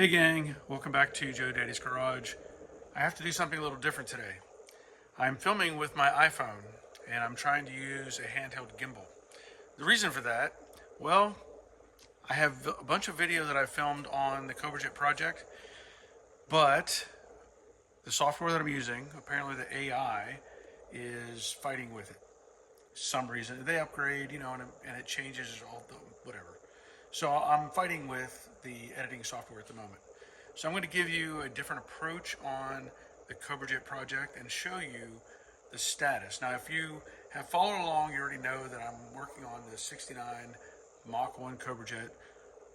Hey gang, welcome back to Joe Daddy's Garage. I have to do something a little different today. I'm filming with my iPhone and I'm trying to use a handheld gimbal. The reason for that, well, I have a bunch of video that I filmed on the Cobra project, but the software that I'm using, apparently the AI, is fighting with it. Some reason they upgrade, and it changes all the whatever. So I'm fighting with the editing software at the moment. So I'm going to give you a different approach on the Cobra project and show you the status. Now, if you have followed along, you already know that I'm working on the 69 Mach 1 Cobra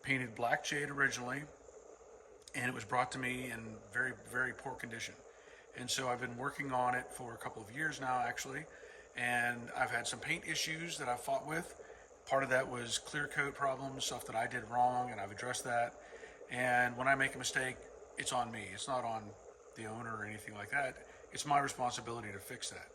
painted black jade originally, and it was brought to me in very, very poor condition. And so I've been working on it for a couple of years now, actually, and I've had some paint issues that I've fought with. Part of that was clear coat problems, stuff that I did wrong, and I've addressed that. And when I make a mistake, it's on me. It's not on the owner or anything like that. It's my responsibility to fix that.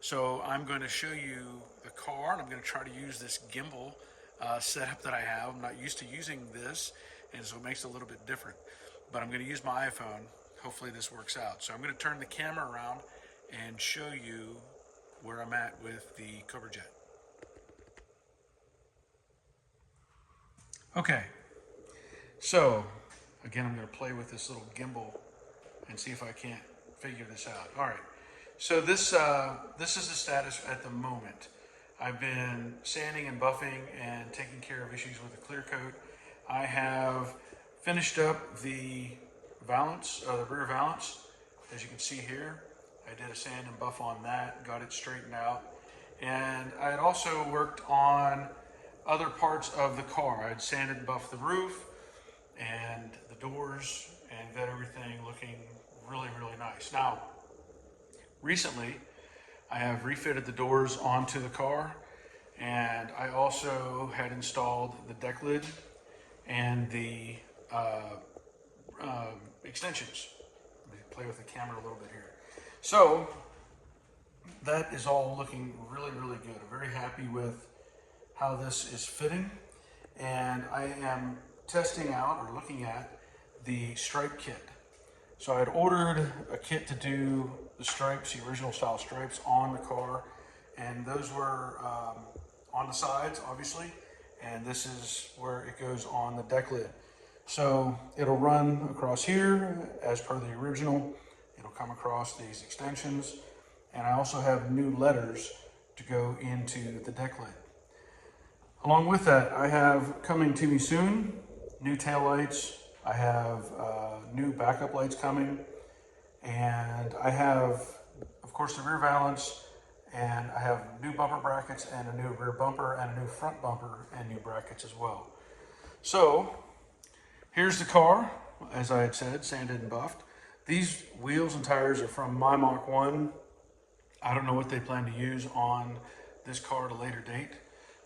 So I'm going to show you the car, and I'm going to try to use this gimbal setup that I have. I'm not used to using this, and so it makes it a little bit different. But I'm going to use my iPhone. Hopefully this works out. So I'm going to turn the camera around and show you where I'm at with the Cobra Jet. Okay, so again, I'm going to play with this little gimbal and see if I can't figure this out. All right, so this is the status at the moment. I've been sanding and buffing and taking care of issues with the clear coat. I have finished up the valance, the rear valance, as you can see here. I did a sand and buff on that, got it straightened out, and I had also worked on other parts of the car. I'd sanded and buffed the roof and the doors and got everything looking really, really nice. Now, recently, I have refitted the doors onto the car, and I also had installed the deck lid and the extensions. Let me play with the camera a little bit here. So, that is all looking really, really good. I'm very happy with how this is fitting, and I am testing out or looking at the stripe kit. So I had ordered a kit to do the stripes, the original style stripes on the car, and those were on the sides, obviously, and this is where it goes on the deck lid. So it'll run across here as per the original. It'll come across these extensions, and I also have new letters to go into the deck lid. Along with that, I have coming to me soon new tail lights. I have new backup lights coming, and I have, of course, the rear valance, and I have new bumper brackets and a new rear bumper and a new front bumper and new brackets as well. So here's the car, as I had said, sanded and buffed. These wheels and tires are from my Mach 1. I don't know what they plan to use on this car at a later date,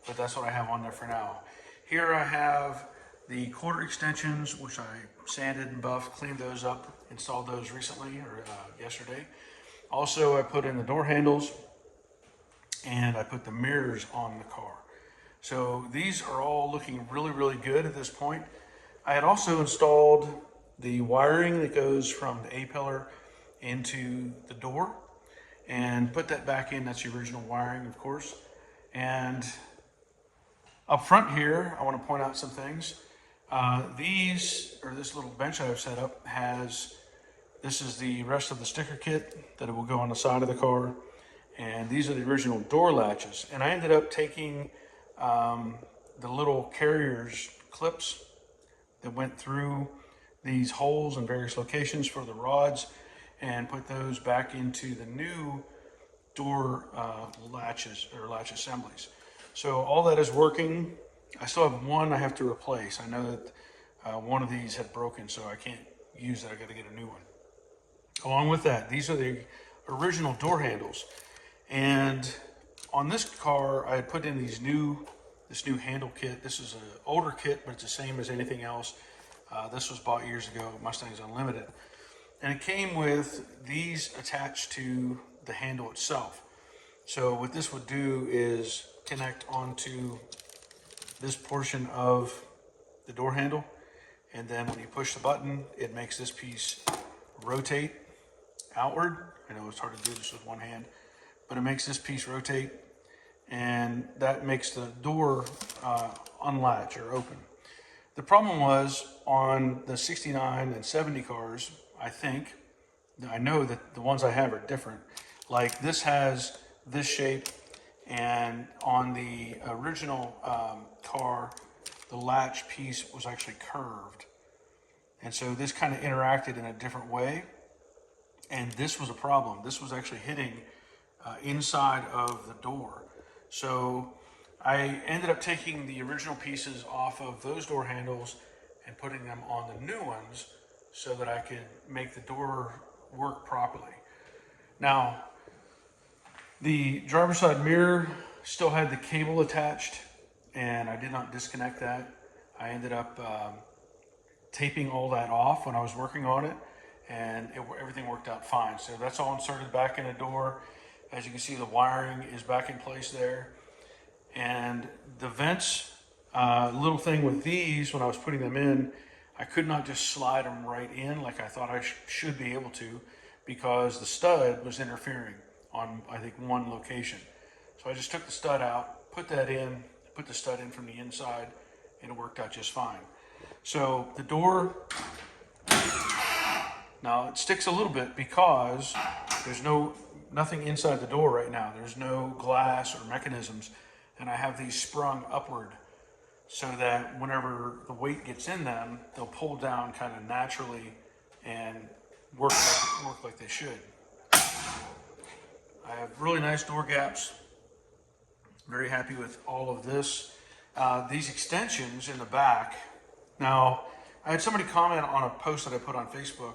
but that's what I have on there for now. Here I have the quarter extensions, which I sanded and buffed, cleaned those up, installed those recently, or yesterday. Also, I put in the door handles, and I put the mirrors on the car. So these are all looking really, really good at this point. I had also installed the wiring that goes from the A-pillar into the door, and put that back in. That's the original wiring, of course. And up front here, I want to point out some things. This little bench I've set up this is the rest of the sticker kit that it will go on the side of the car. And these are the original door latches. And I ended up taking the little carriers clips that went through these holes in various locations for the rods and put those back into the new door latches or latch assemblies. So all that is working. I still have one I have to replace. I know that one of these had broken, so I can't use it. I got to get a new one. Along with that, these are the original door handles. And on this car, I had put in this new handle kit. This is an older kit, but it's the same as anything else. This was bought years ago, Mustang's Unlimited. And it came with these attached to the handle itself. So what this would do is connect onto this portion of the door handle, And then when you push the button, it makes this piece rotate outward. I know it's hard to do this with one hand, but it makes this piece rotate, and that makes the door unlatch or open. The problem was on the 69 and 70 cars, I know that the ones I have are different. Like this has this shape, and on the original car, the latch piece was actually curved. And so this kind of interacted in a different way. And this was a problem. This was actually hitting inside of the door. So I ended up taking the original pieces off of those door handles and putting them on the new ones so that I could make the door work properly. Now, the driver's side mirror still had the cable attached, and I did not disconnect that. I ended up taping all that off when I was working on it, and everything worked out fine. So that's all inserted back in the door. As you can see, the wiring is back in place there. And the vents, little thing with these, when I was putting them in, I could not just slide them right in like I thought I should be able to, because the stud was interfering on, I think, one location. So I just took the stud out, put that in, put the stud in from the inside, and it worked out just fine. So the door, now it sticks a little bit because there's nothing inside the door right now. There's no glass or mechanisms, and I have these sprung upward so that whenever the weight gets in them, they'll pull down kind of naturally and work like they should. I have really nice door gaps. Very happy with all of this. These extensions in the back. Now, I had somebody comment on a post that I put on Facebook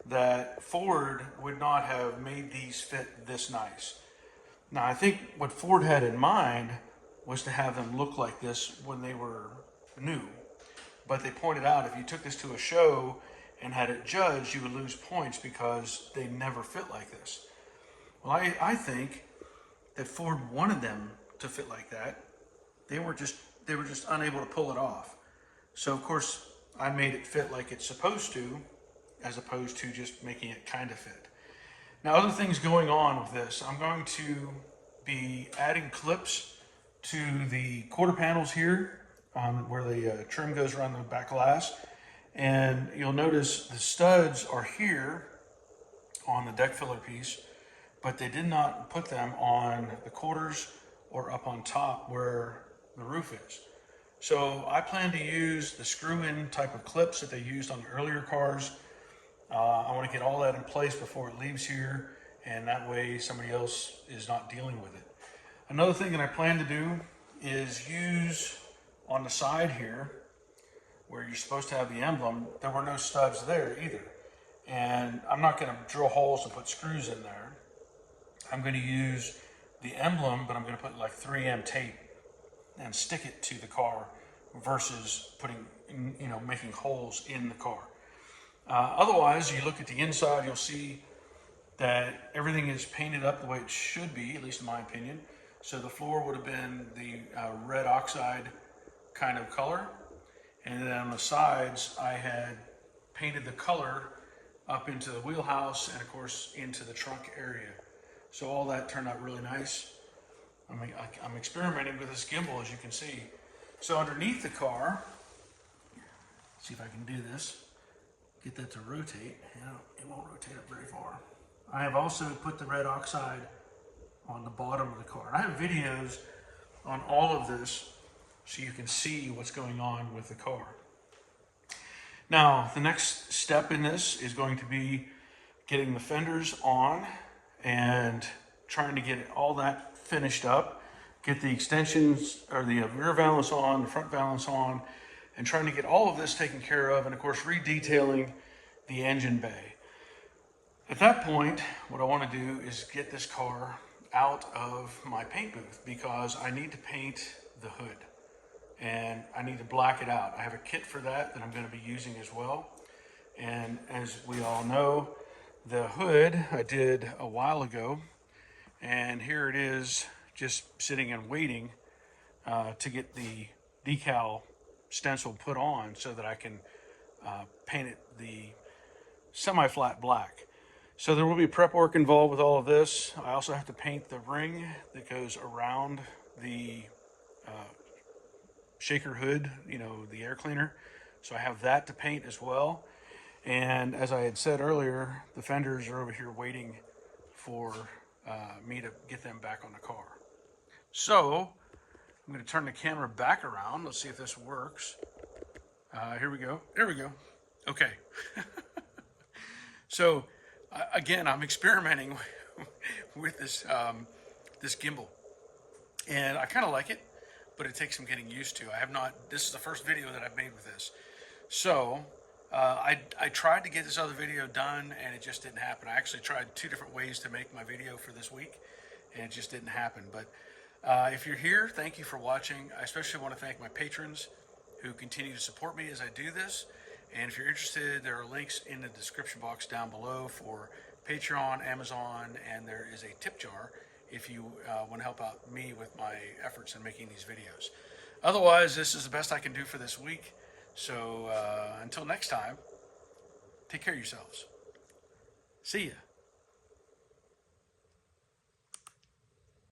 that Ford would not have made these fit this nice. Now, I think what Ford had in mind was to have them look like this when they were new. But they pointed out if you took this to a show and had it judged, you would lose points because they never fit like this. Well, I think that Ford wanted them to fit like that. They were just unable to pull it off. So of course I made it fit like it's supposed to, as opposed to just making it kind of fit. Now, other things going on with this, I'm going to be adding clips to the quarter panels here where the trim goes around the back glass. And you'll notice the studs are here on the deck filler piece, but they did not put them on the quarters or up on top where the roof is. So I plan to use the screw-in type of clips that they used on the earlier cars. I want to get all that in place before it leaves here, and that way somebody else is not dealing with it. Another thing that I plan to do is use on the side here, where you're supposed to have the emblem, there were no studs there either. And I'm not going to drill holes and put screws in there. I'm going to use the emblem, but I'm going to put like 3M tape and stick it to the car versus making holes in the car. Otherwise, you look at the inside, you'll see that everything is painted up the way it should be, at least in my opinion. So the floor would have been the red oxide kind of color. And then on the sides, I had painted the color up into the wheelhouse and of course into the trunk area. So all that turned out really nice. I'm experimenting with this gimbal, as you can see. So underneath the car, see if I can do this, get that to rotate. It won't rotate up very far. I have also put the red oxide on the bottom of the car. I have videos on all of this so you can see what's going on with the car. Now, the next step in this is going to be getting the fenders on and trying to get all that finished up, get the extensions or the rear valance on, the front valance on, and trying to get all of this taken care of, and of course redetailing the engine bay. At that point, what I want to do is get this car out of my paint booth because I need to paint the hood and I need to black it out. I have a kit for that I'm going to be using as well. And as we all know, the hood I did a while ago, and here it is just sitting and waiting to get the decal stencil put on so that I can paint it the semi-flat black. So there will be prep work involved with all of this. I also have to paint the ring that goes around the shaker hood, the air cleaner. So I have that to paint as well. And as I had said earlier, the fenders are over here waiting for me to get them back on the car. So I'm going to turn the camera back around. Let's see if this works. Here we go. There we go. Okay. So again, I'm experimenting with this this gimbal, and I kind of like it, but it takes some getting used to. I have not. This is the first video that I've made with this. So I tried to get this other video done, and it just didn't happen. I actually tried 2 different ways to make my video for this week, and it just didn't happen. But if you're here, thank you for watching. I especially want to thank my patrons who continue to support me as I do this. And if you're interested, there are links in the description box down below for Patreon, Amazon, and there is a tip jar if you want to help out me with my efforts in making these videos. Otherwise, this is the best I can do for this week. So until next time, take care of yourselves. See ya.